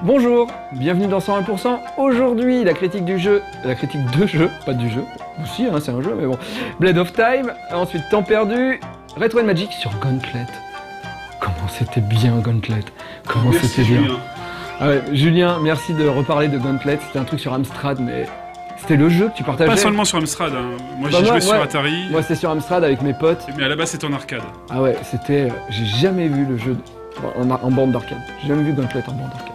Bonjour, bienvenue dans 101%. Aujourd'hui, la critique du jeu, la critique de jeu, pas du jeu, aussi hein, c'est un jeu mais bon. Blade of Time, ensuite Temps Perdu, Retro and Magic sur Gauntlet. Comment c'était bien Gauntlet, comment c'était bien. Ah ouais, Julien, merci de reparler de Gauntlet, c'était un truc sur Amstrad mais c'était le jeu que tu partageais. Pas seulement sur Amstrad, hein. Moi j'ai joué sur Atari. Moi c'était sur Amstrad avec mes potes. Mais à la base c'était en arcade. Ah ouais, c'était... j'ai jamais vu le jeu en bande d'arcade, j'ai jamais vu Gauntlet en bande d'arcade.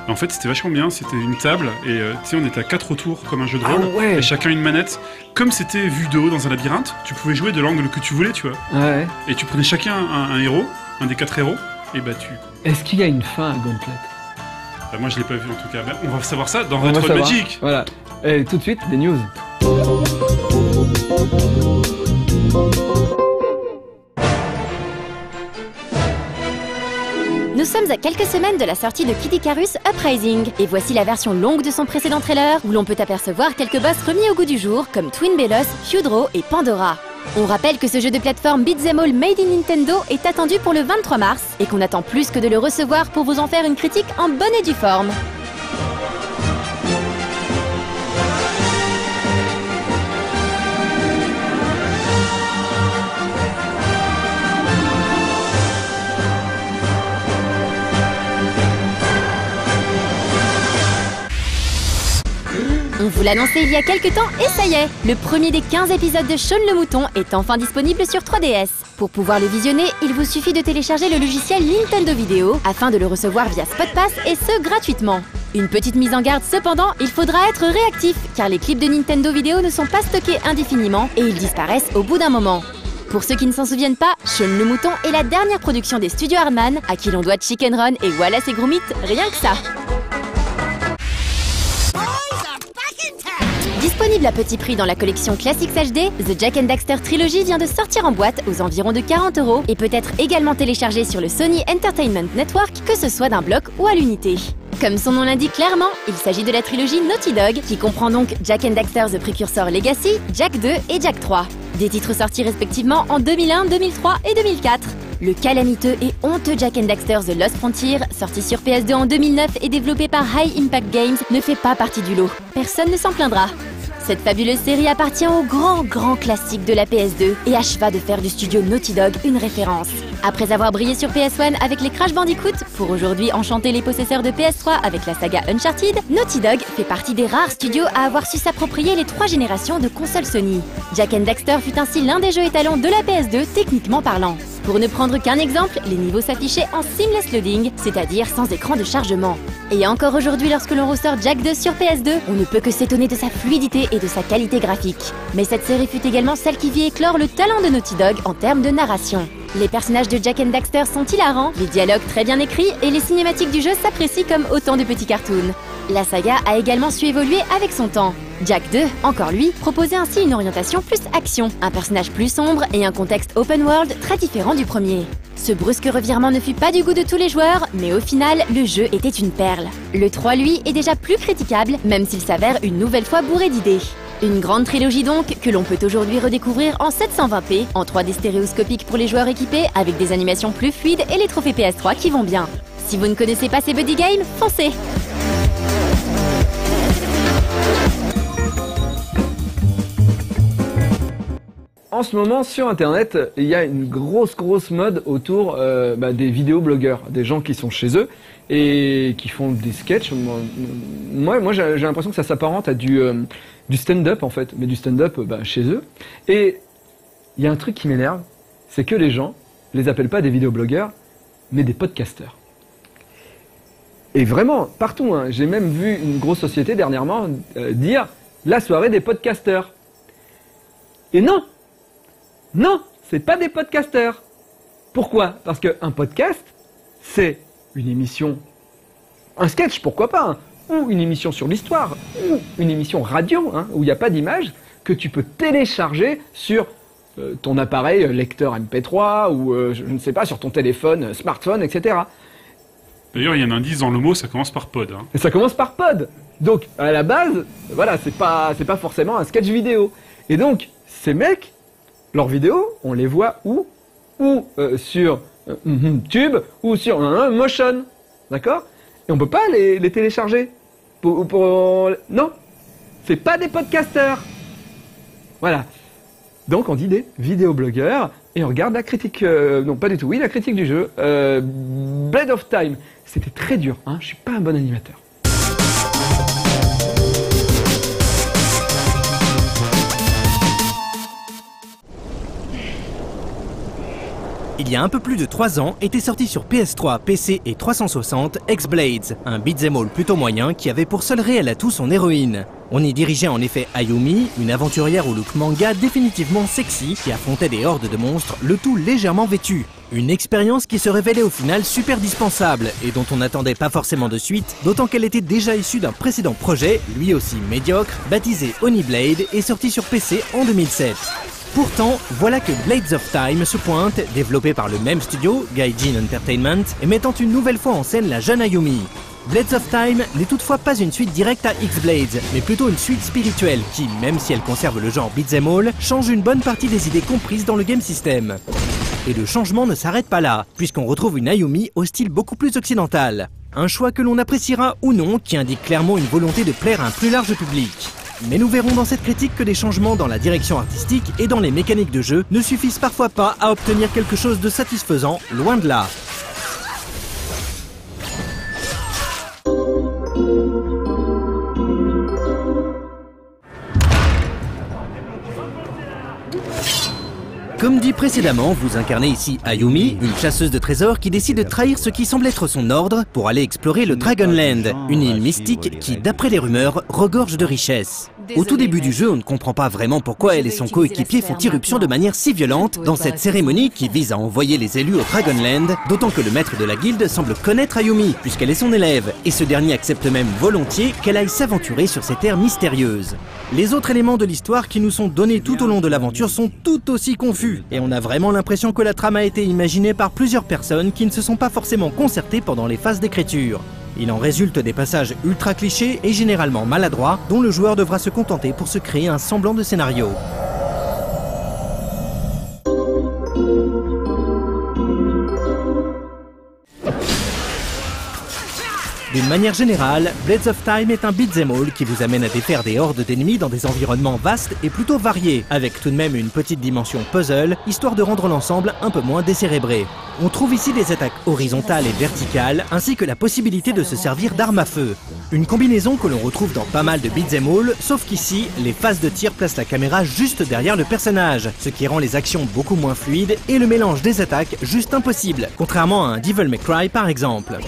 En fait, c'était vachement bien, c'était une table, et tu sais, on était à 4 autour, comme un jeu de rôle, ouais. et chacun une manette. Comme c'était vu de haut dans un labyrinthe, tu pouvais jouer de l'angle que tu voulais, tu vois. Ouais. Et tu prenais chacun un héros, un des 4 héros, et bah tu... Est-ce qu'il y a une fin à Gauntlet? Bah, moi je l'ai pas vu en tout cas, mais on va savoir ça dans Retro Magic. Voilà, et tout de suite, des news. Nous sommes à quelques semaines de la sortie de Kid Icarus Uprising, et voici la version longue de son précédent trailer, où l'on peut apercevoir quelques boss remis au goût du jour, comme Twin Belos, Hudro et Pandora. On rappelle que ce jeu de plateforme Beat'em All Made in Nintendo est attendu pour le 23 mars, et qu'on attend plus que de le recevoir pour vous en faire une critique en bonne et due forme. On vous l'annonçait il y a quelques temps et ça y est, le premier des 15 épisodes de Shaun le Mouton est enfin disponible sur 3DS. Pour pouvoir le visionner, il vous suffit de télécharger le logiciel Nintendo Video afin de le recevoir via Spotpass et ce gratuitement. Une petite mise en garde cependant, il faudra être réactif car les clips de Nintendo Video ne sont pas stockés indéfiniment et ils disparaissent au bout d'un moment. Pour ceux qui ne s'en souviennent pas, Shaun le Mouton est la dernière production des studios Hardman à qui l'on doit Chicken Run et Wallace et Gromit, rien que ça. Disponible à petit prix dans la collection Classics HD, The Jak and Daxter Trilogy vient de sortir en boîte aux environs de 40 € et peut être également téléchargé sur le Sony Entertainment Network, que ce soit d'un bloc ou à l'unité. Comme son nom l'indique clairement, il s'agit de la trilogie Naughty Dog, qui comprend donc Jak and Daxter The Precursor Legacy, Jak 2 et Jak 3. Des titres sortis respectivement en 2001, 2003 et 2004. Le calamiteux et honteux Jak and Daxter The Lost Frontier, sorti sur PS2 en 2009 et développé par High Impact Games, ne fait pas partie du lot. Personne ne s'en plaindra. Cette fabuleuse série appartient au grand classique de la PS2 et acheva de faire du studio Naughty Dog une référence. Après avoir brillé sur PS1 avec les Crash Bandicoot, pour aujourd'hui enchanter les possesseurs de PS3 avec la saga Uncharted, Naughty Dog fait partie des rares studios à avoir su s'approprier les 3 générations de consoles Sony. Jak and Daxter fut ainsi l'un des jeux étalons de la PS2 techniquement parlant. Pour ne prendre qu'un exemple, les niveaux s'affichaient en seamless loading, c'est-à-dire sans écran de chargement. Et encore aujourd'hui, lorsque l'on ressort Jak 2 sur PS2, on ne peut que s'étonner de sa fluidité et de sa qualité graphique. Mais cette série fut également celle qui vit éclore le talent de Naughty Dog en termes de narration. Les personnages de Jak and Daxter sont hilarants, les dialogues très bien écrits et les cinématiques du jeu s'apprécient comme autant de petits cartoons. La saga a également su évoluer avec son temps. Jak 2, encore lui, proposait ainsi une orientation plus action, un personnage plus sombre et un contexte open world très différent du premier. Ce brusque revirement ne fut pas du goût de tous les joueurs, mais au final, le jeu était une perle. Le 3, lui, est déjà plus critiquable, même s'il s'avère une nouvelle fois bourré d'idées. Une grande trilogie donc, que l'on peut aujourd'hui redécouvrir en 720p, en 3D stéréoscopique pour les joueurs équipés, avec des animations plus fluides et les trophées PS3 qui vont bien. Si vous ne connaissez pas ces buddy games, foncez! En ce moment, sur Internet, il y a une grosse mode autour des vidéoblogueurs, des gens qui sont chez eux et qui font des sketchs. Moi j'ai l'impression que ça s'apparente à du stand-up en fait, mais du stand-up chez eux. Et il y a un truc qui m'énerve, c'est que les gens les appellent pas des vidéoblogueurs, mais des podcasteurs. Et vraiment, partout, hein, j'ai même vu une grosse société dernièrement dire la soirée des podcasteurs. Et non, c'est pas des podcasteurs. Pourquoi? Parce qu'un podcast, c'est une émission, un sketch, pourquoi pas, hein, ou une émission sur l'histoire, ou une émission radio, hein, où il n'y a pas d'image, que tu peux télécharger sur ton appareil lecteur MP3, ou je ne sais pas, sur ton téléphone, smartphone, etc. D'ailleurs, il y a un indice dans le mot, ça commence par pod. Hein. Et ça commence par pod. Donc, à la base, voilà, c'est pas forcément un sketch vidéo. Et donc, ces mecs, leurs vidéos, on les voit où? Sur Tube, ou sur Motion. D'accord? Et on peut pas les télécharger. Non. C'est pas des podcasters. Voilà. Donc, on dit des vidéoblogueurs. Et on regarde la critique, non pas du tout, oui la critique du jeu, Blade of Time. C'était très dur, hein, je suis pas un bon animateur. Il y a un peu plus de 3 ans, était sorti sur PS3, PC et 360 X-Blades, un beat'em all plutôt moyen qui avait pour seul réel atout son héroïne. On y dirigeait en effet Ayumi, une aventurière au look manga définitivement sexy qui affrontait des hordes de monstres, le tout légèrement vêtu. Une expérience qui se révélait au final super dispensable et dont on n'attendait pas forcément de suite, d'autant qu'elle était déjà issue d'un précédent projet, lui aussi médiocre, baptisé Oni Blade et sorti sur PC en 2007. Pourtant, voilà que Blades of Time se pointe, développé par le même studio, Gaijin Entertainment, et mettant une nouvelle fois en scène la jeune Ayumi. Blades of Time n'est toutefois pas une suite directe à X-Blades, mais plutôt une suite spirituelle qui, même si elle conserve le genre beat'em all, change une bonne partie des idées comprises dans le game system. Et le changement ne s'arrête pas là, puisqu'on retrouve une Ayumi au style beaucoup plus occidental. Un choix que l'on appréciera ou non, qui indique clairement une volonté de plaire à un plus large public. Mais nous verrons dans cette critique que des changements dans la direction artistique et dans les mécaniques de jeu ne suffisent parfois pas à obtenir quelque chose de satisfaisant, loin de là. Comme dit précédemment, vous incarnez ici Ayumi, une chasseuse de trésors qui décide de trahir ce qui semble être son ordre pour aller explorer le Dragonland, une île mystique qui, d'après les rumeurs, regorge de richesses. Au tout début du jeu, on ne comprend pas vraiment pourquoi elle et son coéquipier font irruption de manière si violente dans cette cérémonie qui vise à envoyer les élus au Dragonland, d'autant que le maître de la guilde semble connaître Ayumi, puisqu'elle est son élève, et ce dernier accepte même volontiers qu'elle aille s'aventurer sur ces terres mystérieuses. Les autres éléments de l'histoire qui nous sont donnés tout au long de l'aventure sont tout aussi confus, et on a vraiment l'impression que la trame a été imaginée par plusieurs personnes qui ne se sont pas forcément concertées pendant les phases d'écriture. Il en résulte des passages ultra clichés et généralement maladroits dont le joueur devra se contenter pour se créer un semblant de scénario. D'une manière générale, Blades of Time est un beat'em all qui vous amène à défaire des hordes d'ennemis dans des environnements vastes et plutôt variés, avec tout de même une petite dimension puzzle, histoire de rendre l'ensemble un peu moins décérébré. On trouve ici des attaques horizontales et verticales, ainsi que la possibilité de se servir d'armes à feu. Une combinaison que l'on retrouve dans pas mal de beat'em all, sauf qu'ici, les phases de tir placent la caméra juste derrière le personnage, ce qui rend les actions beaucoup moins fluides et le mélange des attaques juste impossible, contrairement à un Devil May Cry par exemple.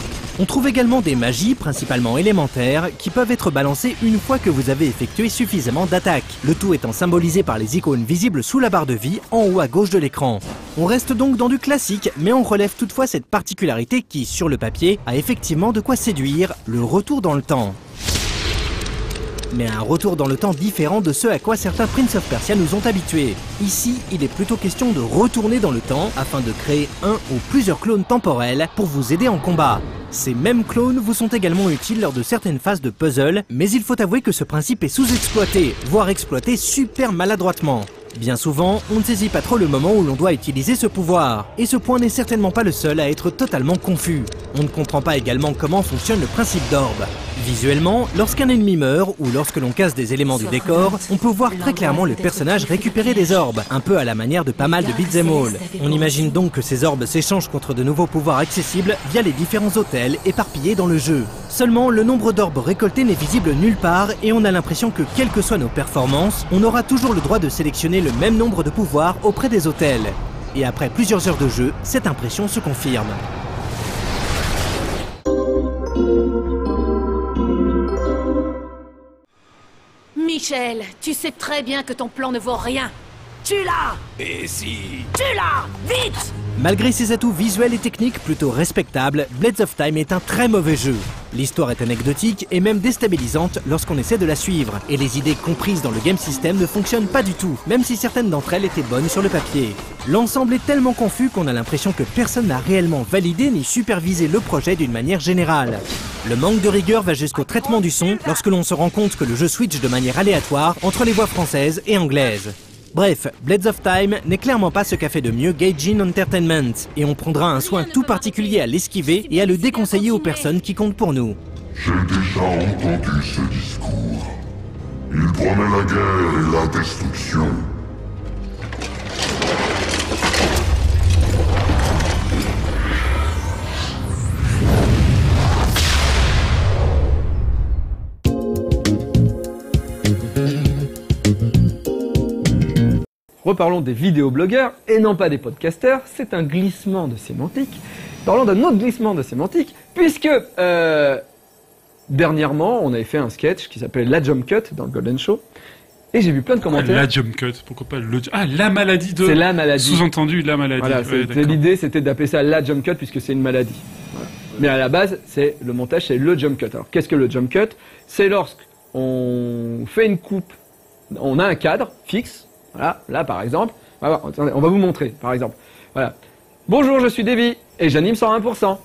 On trouve également des magies, principalement élémentaires, qui peuvent être balancées une fois que vous avez effectué suffisamment d'attaques, le tout étant symbolisé par les icônes visibles sous la barre de vie en haut à gauche de l'écran. On reste donc dans du classique, mais on relève toutefois cette particularité qui, sur le papier, a effectivement de quoi séduire, le retour dans le temps. Mais un retour dans le temps différent de ce à quoi certains Prince of Persia nous ont habitués. Ici, il est plutôt question de retourner dans le temps afin de créer un ou plusieurs clones temporels pour vous aider en combat. Ces mêmes clones vous sont également utiles lors de certaines phases de puzzle, mais il faut avouer que ce principe est sous-exploité, voire exploité super maladroitement. Bien souvent, on ne saisit pas trop le moment où l'on doit utiliser ce pouvoir, et ce point n'est certainement pas le seul à être totalement confus. On ne comprend pas également comment fonctionne le principe d'orbe. Visuellement, lorsqu'un ennemi meurt ou lorsque l'on casse des éléments du décor, on peut voir très clairement le personnage récupérer des orbes, un peu à la manière de pas mal de beat'em all. On imagine donc que ces orbes s'échangent contre de nouveaux pouvoirs accessibles via les différents hôtels éparpillés dans le jeu. Seulement, le nombre d'orbes récoltés n'est visible nulle part et on a l'impression que, quelles que soient nos performances, on aura toujours le droit de sélectionner le même nombre de pouvoirs auprès des hôtels. Et après plusieurs heures de jeu, cette impression se confirme. Michel, tu sais très bien que ton plan ne vaut rien. Tue-la! Et si... Tue-la! Vite! Malgré ses atouts visuels et techniques plutôt respectables, Blades of Time est un très mauvais jeu. L'histoire est anecdotique et même déstabilisante lorsqu'on essaie de la suivre. Et les idées comprises dans le game system ne fonctionnent pas du tout, même si certaines d'entre elles étaient bonnes sur le papier. L'ensemble est tellement confus qu'on a l'impression que personne n'a réellement validé ni supervisé le projet d'une manière générale. Le manque de rigueur va jusqu'au traitement du son lorsque l'on se rend compte que le jeu switch de manière aléatoire entre les voix françaises et anglaises. Bref, Blades of Time n'est clairement pas ce qu'a fait de mieux Gaijin Entertainment, et on prendra un soin tout particulier à l'esquiver et à le déconseiller aux personnes qui comptent pour nous. J'ai déjà entendu ce discours. Il promet la guerre et la destruction. Reparlons des vidéoblogueurs et non pas des podcasters, c'est un glissement de sémantique. Parlons d'un autre glissement de sémantique, puisque dernièrement, on avait fait un sketch qui s'appelait La Jump Cut dans le Golden Show, et j'ai vu plein de commentaires. La Jump Cut, pourquoi pas le... Ah, la maladie de... C'est la maladie. Sous-entendu, la maladie. Voilà, l'idée c'était d'appeler ça La Jump Cut, puisque c'est une maladie. Voilà. Mais à la base, c'est le montage, c'est le Jump Cut. Alors, qu'est-ce que le Jump Cut? C'est lorsqu'on fait une coupe, on a un cadre fixe. Voilà, là par exemple, on va vous montrer par exemple. Voilà. Bonjour, je suis Davy et j'anime 101%.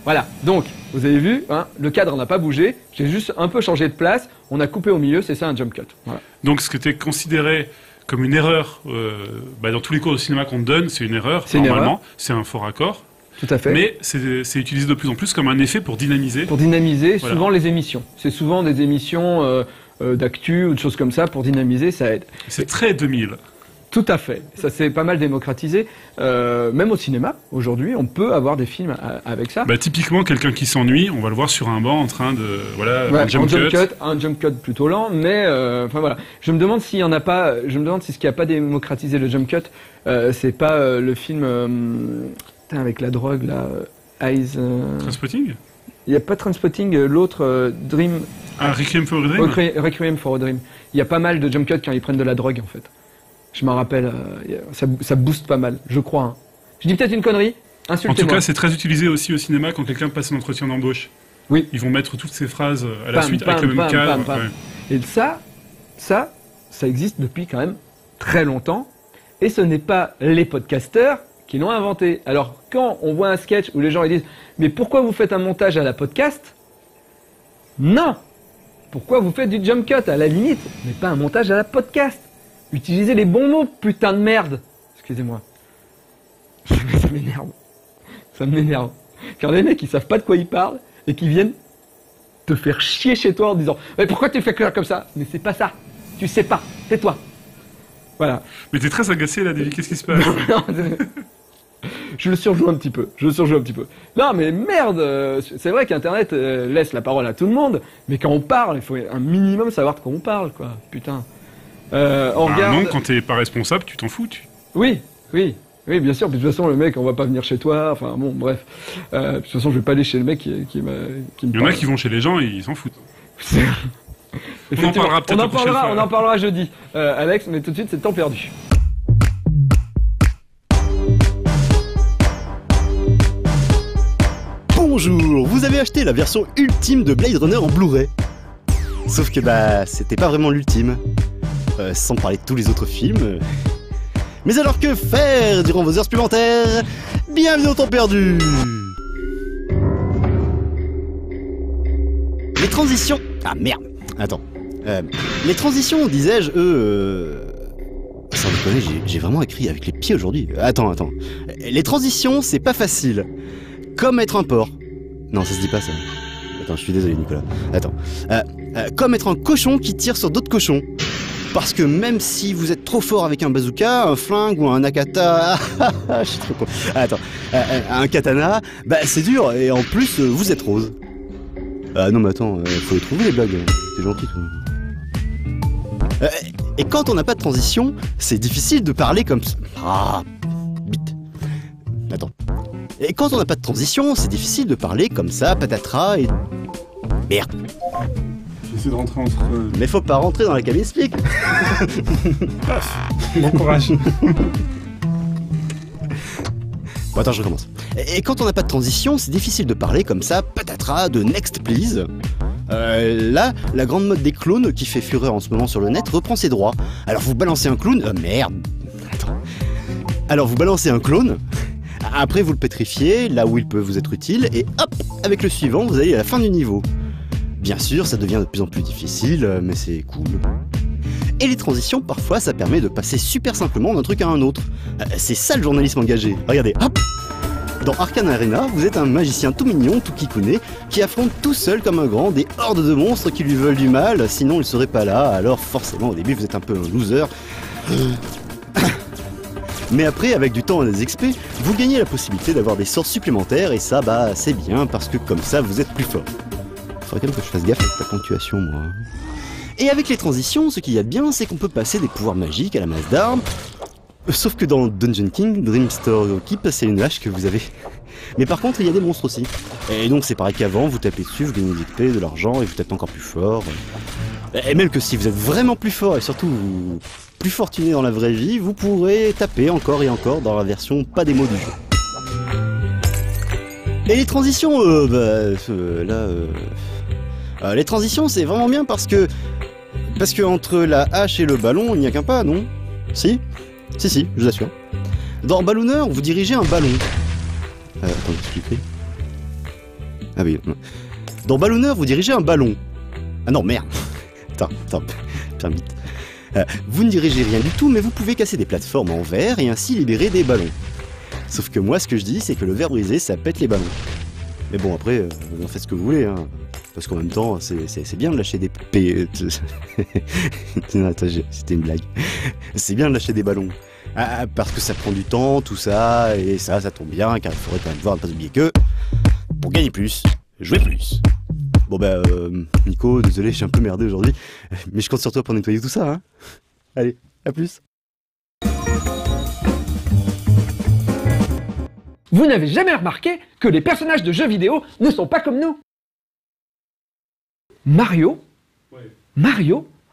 Voilà, donc vous avez vu, hein, le cadre n'a pas bougé, j'ai juste un peu changé de place, on a coupé au milieu, c'est ça un jump cut. Voilà. Donc ce qui était considéré comme une erreur, dans tous les cours de cinéma qu'on te donne, c'est une erreur, normalement, c'est un faux raccord. Tout à fait. Mais c'est utilisé de plus en plus comme un effet pour dynamiser. Pour dynamiser, voilà. Souvent les émissions. C'est souvent des émissions d'actu ou de choses comme ça pour dynamiser, ça aide. C'est très 2000. Tout à fait. Ça s'est pas mal démocratisé. Même au cinéma, aujourd'hui, on peut avoir des films avec ça. Bah, typiquement, quelqu'un qui s'ennuie, on va le voir sur un banc en train de... Voilà, ouais, un jump cut. Un jump cut plutôt lent, mais... Enfin voilà. Je me demande s'il y en a pas... Je me demande si ce qui a pas démocratisé le jump cut, c'est pas le film... avec la drogue, là... Eyes... Trainspotting ? Il n'y a pas Trainspotting, l'autre, Dream... Ah, Requiem for a Dream ? Requiem for a Dream. Il y a pas mal de jump cuts quand ils prennent de la drogue, en fait. Je m'en rappelle, ça booste pas mal, je crois. Hein. Je dis peut-être une connerie, insultez-moi. En tout cas, c'est très utilisé aussi au cinéma quand quelqu'un passe un entretien d'embauche. Oui. Ils vont mettre toutes ces phrases à la suite avec le même cadre. Ouais. Et ça existe depuis quand même très longtemps. Et ce n'est pas les podcasteurs qui l'ont inventé. Alors, quand on voit un sketch où les gens ils disent « Mais pourquoi vous faites un montage à la podcast ?» Non. Pourquoi vous faites du jump cut à la limite, mais pas un montage à la podcast? Utilisez les bons mots, putain de merde. Excusez-moi. Ça m'énerve. Ça m'énerve. Car les mecs, ils savent pas de quoi ils parlent et qui viennent te faire chier chez toi en disant « Mais pourquoi tu fais clair comme ça ?» Mais c'est pas ça. Tu sais pas. Tais-toi. Voilà. Mais t'es très agacé là, Davy. Qu'est-ce qui se passe? Je le surjoue un petit peu. Non, mais merde. C'est vrai qu'Internet laisse la parole à tout le monde, mais quand on parle, il faut un minimum savoir de quoi on parle, quoi. Putain. Regarde... Non, quand t'es pas responsable, tu t'en fous. Oui, bien sûr. Puis de toute façon, le mec, on va pas venir chez toi. Enfin, bon, bref. De toute façon, je vais pas aller chez le mec qui me Il y en a qui vont chez les gens et ils s'en foutent. On en parlera peut-être on en parlera jeudi, Alex, mais tout de suite, c'est temps perdu. Bonjour, vous avez acheté la version ultime de Blade Runner en Blu-ray. Sauf que c'était pas vraiment l'ultime. Sans parler de tous les autres films. Mais alors que faire durant vos heures supplémentaires? Bienvenue au temps perdu. Les transitions... Ah merde, attends. Les transitions, disais-je, sans déconner, j'ai vraiment écrit avec les pieds aujourd'hui. Attends. Les transitions, c'est pas facile. Comme être un porc. Non, ça se dit pas ça. Attends, je suis désolé Nicolas. Attends. Comme être un cochon qui tire sur d'autres cochons. Parce que même si vous êtes trop fort avec un bazooka, un flingue ou un nakata... je suis trop con. Attends. Un katana, c'est dur et en plus, vous êtes rose. Non mais attends, faut les trouver les blagues. C'est gentil toi. Et quand on n'a pas de transition, c'est difficile de parler comme... Bite. Attends. Et quand on n'a pas de transition, c'est difficile de parler comme ça, patatras et... Merde. J'essaie de rentrer entre... Mais faut pas rentrer dans la cabine speak. Bon courage. Bon, attends, je recommence. Et quand on n'a pas de transition, c'est difficile de parler comme ça, patatras, de next please. Là, la grande mode des clones qui fait fureur en ce moment sur le net reprend ses droits. Alors vous balancez un clone... merde. Attends. Alors vous balancez un clone, après vous le pétrifiez, là où il peut vous être utile, et hop, avec le suivant, vous allez à la fin du niveau. Bien sûr, ça devient de plus en plus difficile, mais c'est cool. Et les transitions, parfois, ça permet de passer super simplement d'un truc à un autre. C'est ça le journalisme engagé. Regardez, hop! Dans Arcane Arena, vous êtes un magicien tout mignon, tout kikouné, qui affronte tout seul comme un grand des hordes de monstres qui lui veulent du mal, sinon il serait pas là, alors forcément au début vous êtes un peu un loser. Mais après, avec du temps et des XP, vous gagnez la possibilité d'avoir des sorts supplémentaires, et ça, bah, c'est bien, parce que comme ça, vous êtes plus fort. Faudrait quand même que je fasse gaffe avec la ponctuation, moi. Et avec les transitions, ce qu'il y a de bien, c'est qu'on peut passer des pouvoirs magiques à la masse d'armes. Sauf que dans Dungeon King, Dreamstore Keep, c'est une hache que vous avez. Mais par contre, il y a des monstres aussi. Et donc c'est pareil qu'avant, vous tapez dessus, vous gagnez des XP, de l'argent, et vous tapez encore plus fort. Et même que si vous êtes vraiment plus fort, et surtout plus fortuné dans la vraie vie, vous pourrez taper encore et encore dans la version pas démo du jeu. Et les transitions, les transitions, c'est vraiment bien parce que entre la hache et le ballon, il n'y a qu'un pas, non? Si, je vous assure. Dans Ballooner, vous dirigez un ballon. Attends, j'expliquerai. Ah oui. Dans Ballooner, vous dirigez un ballon. Ah non, merde. Attends, putain, vite. Vous ne dirigez rien du tout, mais vous pouvez casser des plateformes en verre et ainsi libérer des ballons. Sauf que moi, ce que je dis, c'est que le verre brisé, ça pète les ballons. Mais bon, après, vous en faites ce que vous voulez, hein. Parce qu'en même temps, c'est bien de lâcher des c'était une blague. C'est bien de lâcher des ballons. Parce que ça prend du temps, tout ça, et ça tombe bien, car il faudrait quand même voir, ne pas oublier que, pour gagner plus, jouer plus. Bon bah, Nico, désolé, je suis un peu merdé aujourd'hui, mais je compte sur toi pour nettoyer tout ça, hein. Allez, à plus. Vous n'avez jamais remarqué que les personnages de jeux vidéo ne sont pas comme nous? Mario,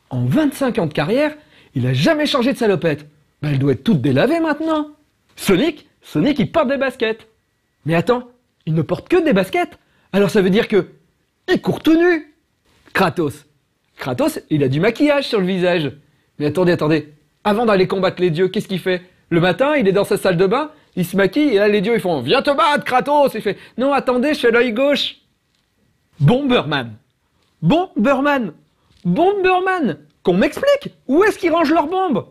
en 25 ans de carrière, il a jamais changé de salopette. Ben, elle doit être toute délavée maintenant. Sonic, il porte des baskets. Mais attends, il ne porte que des baskets. Alors ça veut dire que il court tout nu. Kratos, il a du maquillage sur le visage. Mais attendez, avant d'aller combattre les dieux, qu'est-ce qu'il fait? Le matin, il est dans sa salle de bain, il se maquille, et là les dieux ils font « Viens te battre, Kratos !» Il fait « Non, attendez, je fais l'œil gauche !» Bomberman, qu'on m'explique, où est-ce qu'ils rangent leurs bombes?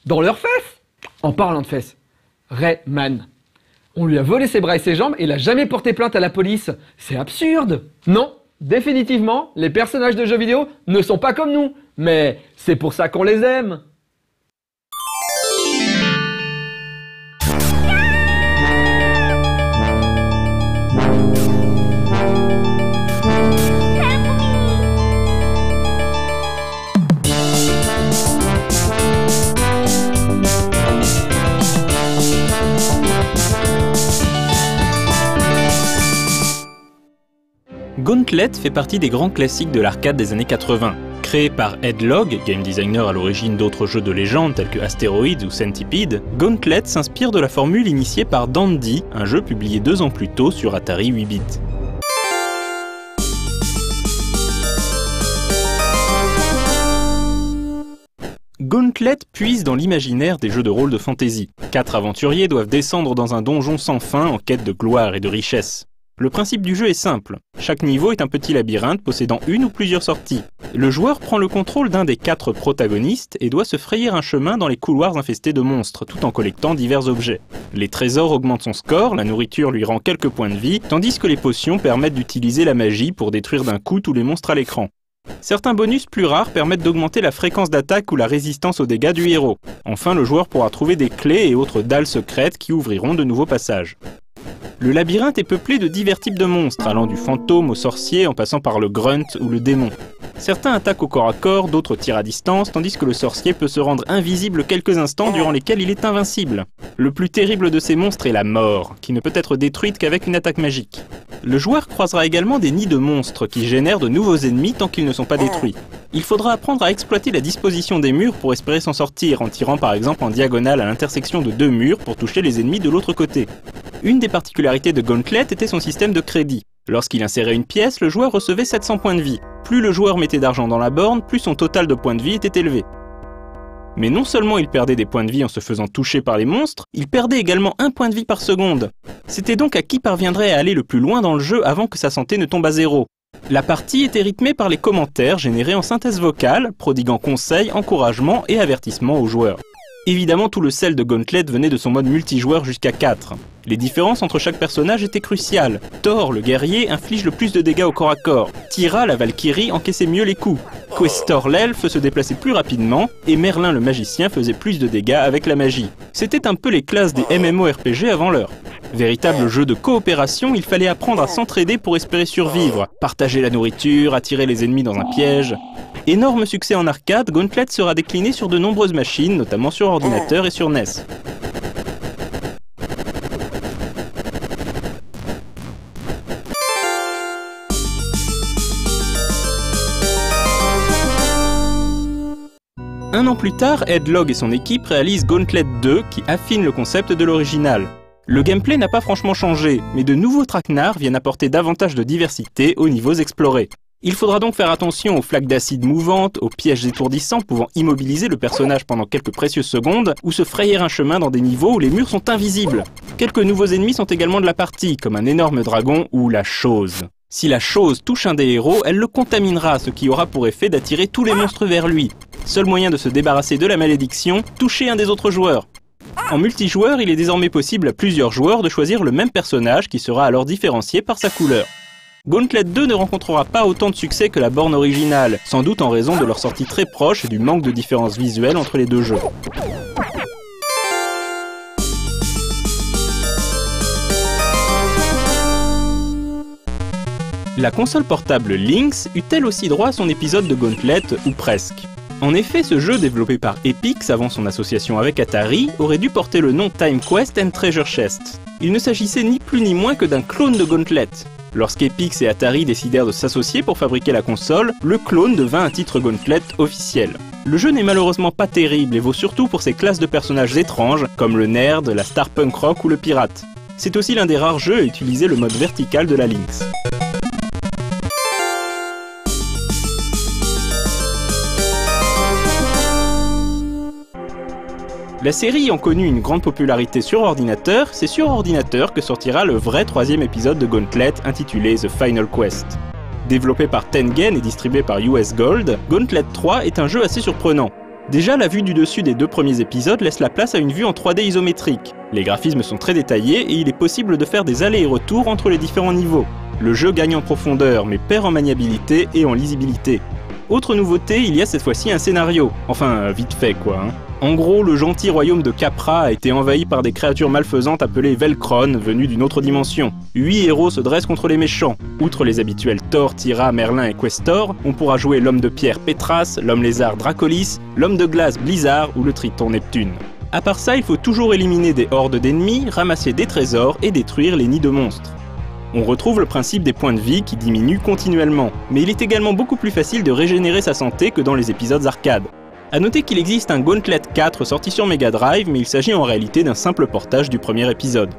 Dans leurs fesses? En parlant de fesses, Rayman. On lui a volé ses bras et ses jambes et il a jamais porté plainte à la police. C'est absurde. Non, définitivement, les personnages de jeux vidéo ne sont pas comme nous. Mais c'est pour ça qu'on les aime. Gauntlet fait partie des grands classiques de l'arcade des années 80. Créé par Ed Logg, game designer à l'origine d'autres jeux de légende tels que Asteroids ou Centipede, Gauntlet s'inspire de la formule initiée par Dandy, un jeu publié 2 ans plus tôt sur Atari 8 bits. Gauntlet puise dans l'imaginaire des jeux de rôle de fantasy. 4 aventuriers doivent descendre dans un donjon sans fin en quête de gloire et de richesse. Le principe du jeu est simple. Chaque niveau est un petit labyrinthe possédant une ou plusieurs sorties. Le joueur prend le contrôle d'un des 4 protagonistes et doit se frayer un chemin dans les couloirs infestés de monstres, tout en collectant divers objets. Les trésors augmentent son score, la nourriture lui rend quelques points de vie, tandis que les potions permettent d'utiliser la magie pour détruire d'un coup tous les monstres à l'écran. Certains bonus plus rares permettent d'augmenter la fréquence d'attaque ou la résistance aux dégâts du héros. Enfin, le joueur pourra trouver des clés et autres dalles secrètes qui ouvriront de nouveaux passages. Le labyrinthe est peuplé de divers types de monstres, allant du fantôme au sorcier en passant par le grunt ou le démon. Certains attaquent au corps à corps, d'autres tirent à distance, tandis que le sorcier peut se rendre invisible quelques instants durant lesquels il est invincible. Le plus terrible de ces monstres est la mort, qui ne peut être détruite qu'avec une attaque magique. Le joueur croisera également des nids de monstres qui génèrent de nouveaux ennemis tant qu'ils ne sont pas détruits. Il faudra apprendre à exploiter la disposition des murs pour espérer s'en sortir, en tirant par exemple en diagonale à l'intersection de 2 murs pour toucher les ennemis de l'autre côté. Une des particularités de Gauntlet était son système de crédit. Lorsqu'il insérait une pièce, le joueur recevait 700 points de vie. Plus le joueur mettait d'argent dans la borne, plus son total de points de vie était élevé. Mais non seulement il perdait des points de vie en se faisant toucher par les monstres, il perdait également 1 point de vie par seconde. C'était donc à qui parviendrait à aller le plus loin dans le jeu avant que sa santé ne tombe à 0. La partie était rythmée par les commentaires générés en synthèse vocale, prodiguant conseils, encouragements et avertissements aux joueurs. Évidemment, tout le sel de Gauntlet venait de son mode multijoueur jusqu'à 4. Les différences entre chaque personnage étaient cruciales. Thor, le guerrier, inflige le plus de dégâts au corps à corps. Tyra, la Valkyrie, encaissait mieux les coups. Questor, l'elfe, se déplaçait plus rapidement, et Merlin, le magicien, faisait plus de dégâts avec la magie. C'était un peu les classes des MMORPG avant l'heure. Véritable jeu de coopération, il fallait apprendre à s'entraider pour espérer survivre, partager la nourriture, attirer les ennemis dans un piège. Énorme succès en arcade, Gauntlet sera décliné sur de nombreuses machines, notamment sur ordinateur et sur NES. Un an plus tard, Ed Logg et son équipe réalisent Gauntlet 2 qui affine le concept de l'original. Le gameplay n'a pas franchement changé, mais de nouveaux traquenards viennent apporter davantage de diversité aux niveaux explorés. Il faudra donc faire attention aux flaques d'acide mouvantes, aux pièges étourdissants pouvant immobiliser le personnage pendant quelques précieuses secondes, ou se frayer un chemin dans des niveaux où les murs sont invisibles. Quelques nouveaux ennemis sont également de la partie, comme un énorme dragon ou la chose. Si la chose touche un des héros, elle le contaminera, ce qui aura pour effet d'attirer tous les monstres vers lui. Seul moyen de se débarrasser de la malédiction, toucher un des autres joueurs. En multijoueur, il est désormais possible à plusieurs joueurs de choisir le même personnage qui sera alors différencié par sa couleur. Gauntlet 2 ne rencontrera pas autant de succès que la borne originale, sans doute en raison de leur sortie très proche et du manque de différence visuelle entre les deux jeux. La console portable Lynx eut-elle aussi droit à son épisode de Gauntlet, ou presque? En effet, ce jeu développé par Epyx avant son association avec Atari aurait dû porter le nom Time Quest and Treasure Chest. Il ne s'agissait ni plus ni moins que d'un clone de Gauntlet. Lorsqu'Epyx et Atari décidèrent de s'associer pour fabriquer la console, le clone devint un titre Gauntlet officiel. Le jeu n'est malheureusement pas terrible et vaut surtout pour ses classes de personnages étranges, comme le nerd, la star punk rock ou le pirate. C'est aussi l'un des rares jeux à utiliser le mode vertical de la Lynx. La série ayant connu une grande popularité sur ordinateur, c'est sur ordinateur que sortira le vrai 3e épisode de Gauntlet intitulé The Final Quest. Développé par Tengen et distribué par US Gold, Gauntlet 3 est un jeu assez surprenant. Déjà, la vue du dessus des 2 premiers épisodes laisse la place à une vue en 3D isométrique. Les graphismes sont très détaillés et il est possible de faire des allers et retours entre les différents niveaux. Le jeu gagne en profondeur mais perd en maniabilité et en lisibilité. Autre nouveauté, il y a cette fois-ci un scénario. Enfin, vite fait quoi. En gros, le gentil royaume de Capra a été envahi par des créatures malfaisantes appelées Velkron, venues d'une autre dimension. 8 héros se dressent contre les méchants. Outre les habituels Thor, Tyra, Merlin et Questor, on pourra jouer l'homme de pierre Petras, l'homme lézard Dracolis, l'homme de glace Blizzard ou le triton Neptune. À part ça, il faut toujours éliminer des hordes d'ennemis, ramasser des trésors et détruire les nids de monstres. On retrouve le principe des points de vie qui diminuent continuellement, mais il est également beaucoup plus facile de régénérer sa santé que dans les épisodes arcade. A noter qu'il existe un Gauntlet 4 sorti sur Mega Drive, mais il s'agit en réalité d'un simple portage du premier épisode.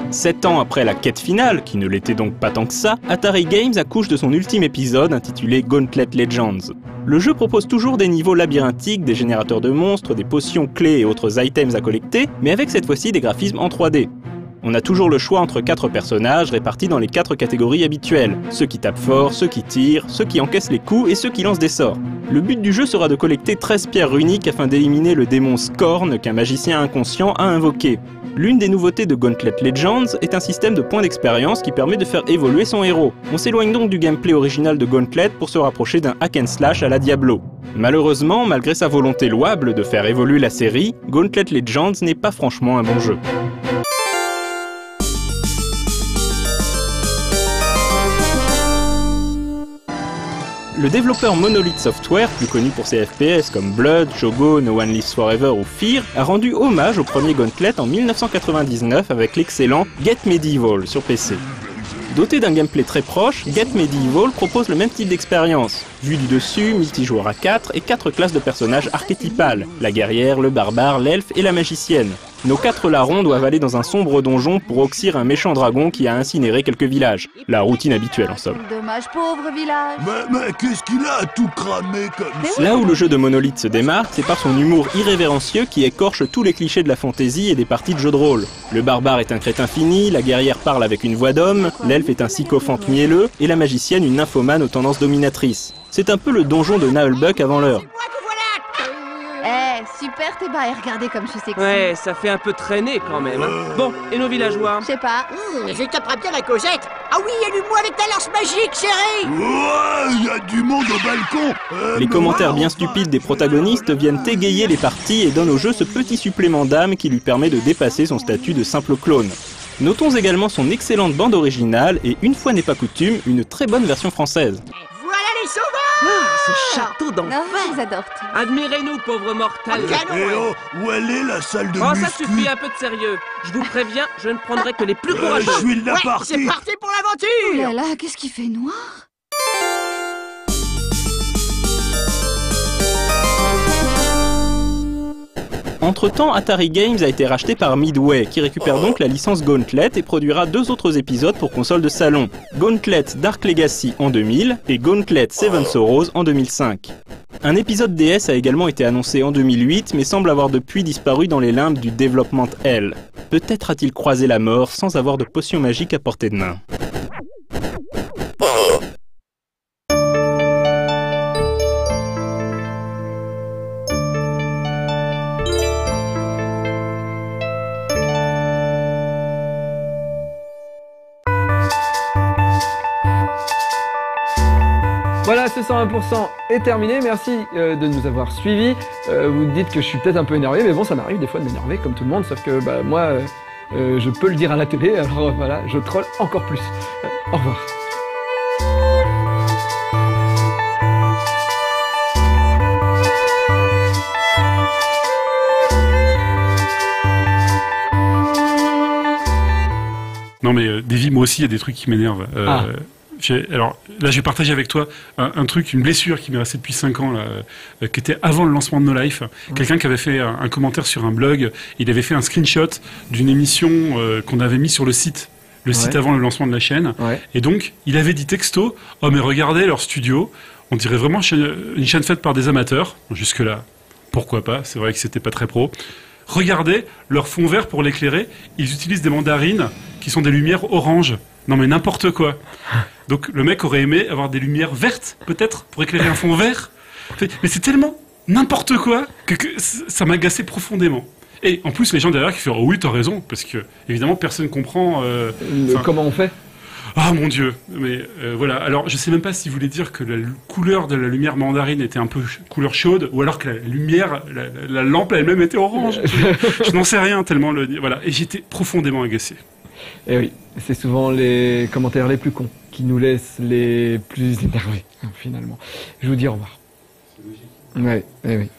Sept ans après la quête finale, qui ne l'était donc pas tant que ça, Atari Games accouche de son ultime épisode intitulé Gauntlet Legends. Le jeu propose toujours des niveaux labyrinthiques, des générateurs de monstres, des potions clés et autres items à collecter, mais avec cette fois-ci des graphismes en 3D. On a toujours le choix entre 4 personnages répartis dans les 4 catégories habituelles. Ceux qui tapent fort, ceux qui tirent, ceux qui encaissent les coups et ceux qui lancent des sorts. Le but du jeu sera de collecter 13 pierres runiques afin d'éliminer le démon Scorn qu'un magicien inconscient a invoqué. L'une des nouveautés de Gauntlet Legends est un système de points d'expérience qui permet de faire évoluer son héros. On s'éloigne donc du gameplay original de Gauntlet pour se rapprocher d'un hack and slash à la Diablo. Malheureusement, malgré sa volonté louable de faire évoluer la série, Gauntlet Legends n'est pas franchement un bon jeu. Le développeur Monolith Software, plus connu pour ses FPS comme Blood, Shogo, No One Lives Forever ou Fear, a rendu hommage au premier Gauntlet en 1999 avec l'excellent Get Medieval sur PC. Doté d'un gameplay très proche, Get Medieval propose le même type d'expérience. Vue du dessus, multijoueur à 4 et 4 classes de personnages archétypales, la guerrière, le barbare, l'elfe et la magicienne. Nos 4 larrons doivent aller dans un sombre donjon pour oxyre un méchant dragon qui a incinéré quelques villages. La routine habituelle en somme. Dommage, pauvre village. Mais qu'est-ce qu'il a à tout cramer comme ça? Là où le jeu de Monolith se démarque, c'est par son humour irrévérencieux qui écorche tous les clichés de la fantasy et des parties de jeux de rôle. Le barbare est un crétin fini, la guerrière parle avec une voix d'homme, l'elfe est un sycophante mielleux et la magicienne une nymphomane aux tendances dominatrices. C'est un peu le donjon de Nullbuck avant l'heure. Super tes bas et regardez comme je suis sexy. Ouais, ça fait un peu traîner quand même. Bon, et nos villageois? Je sais pas. Je taperai bien la Cosette. Ah oui, allume-moi avec ta lance magique, chérie. Ouais, il y a du monde au balcon. Les commentaires bien stupides des protagonistes viennent égayer les parties et donnent au jeu ce petit supplément d'âme qui lui permet de dépasser son statut de simple clone. Notons également son excellente bande originale et, une fois n'est pas coutume, une très bonne version française. Voilà les sauveurs. Ce château d'enfer. J'adore tout. Admirez-nous, pauvres mortels. Où elle est la salle de Oh, muscu? ça suffit, un peu de sérieux. Je vous préviens, je ne prendrai que les plus Je courageux. suis de la Ouais, partie. c'est parti pour l'aventure. Oh là là, qu'est-ce qui fait noir? Entre-temps, Atari Games a été racheté par Midway, qui récupère donc la licence Gauntlet et produira 2 autres épisodes pour console de salon. Gauntlet Dark Legacy en 2000 et Gauntlet Seven Sorrows en 2005. Un épisode DS a également été annoncé en 2008, mais semble avoir depuis disparu dans les limbes du Development Hell. Peut-être a-t-il croisé la mort sans avoir de potion magique à portée de main. Voilà, ce 101% est terminé. Merci de nous avoir suivis. Vous dites que je suis peut-être un peu énervé, mais bon, ça m'arrive des fois de m'énerver comme tout le monde, sauf que moi, je peux le dire à la télé, alors voilà, je troll encore plus. Au revoir. Non mais Davy, moi aussi, il y a des trucs qui m'énervent. Alors là, je vais partager avec toi un truc, une blessure qui m'est restée depuis 5 ans, là, qui était avant le lancement de No Life. Quelqu'un qui avait fait un commentaire sur un blog, il avait fait un screenshot d'une émission qu'on avait mis sur le site avant le lancement de la chaîne. Et donc, il avait dit texto, « Oh mais regardez leur studio, on dirait vraiment une chaîne faite par des amateurs. » Jusque-là, pourquoi pas, c'est vrai que c'était pas très pro. « Regardez leur fond vert pour l'éclairer, ils utilisent des mandarines qui sont des lumières oranges. » Non mais n'importe quoi. Donc le mec aurait aimé avoir des lumières vertes, peut-être, pour éclairer un fond vert. Mais c'est tellement n'importe quoi que ça m'a agacé profondément. Et en plus, les gens derrière qui font « Oh oui, t'as raison », parce que, évidemment, personne comprend... comment on fait? Ah mon Dieu. Mais voilà, alors je sais même pas s'il voulait dire que la couleur de la lumière mandarine était un peu couleur chaude, ou alors que la lumière, la lampe elle-même était orange. Je n'en sais rien tellement... Voilà, et j'étais profondément agacé. Et oui, c'est souvent les commentaires les plus cons qui nous laissent les plus énervés, finalement. Je vous dis au revoir. C'est logique. Oui.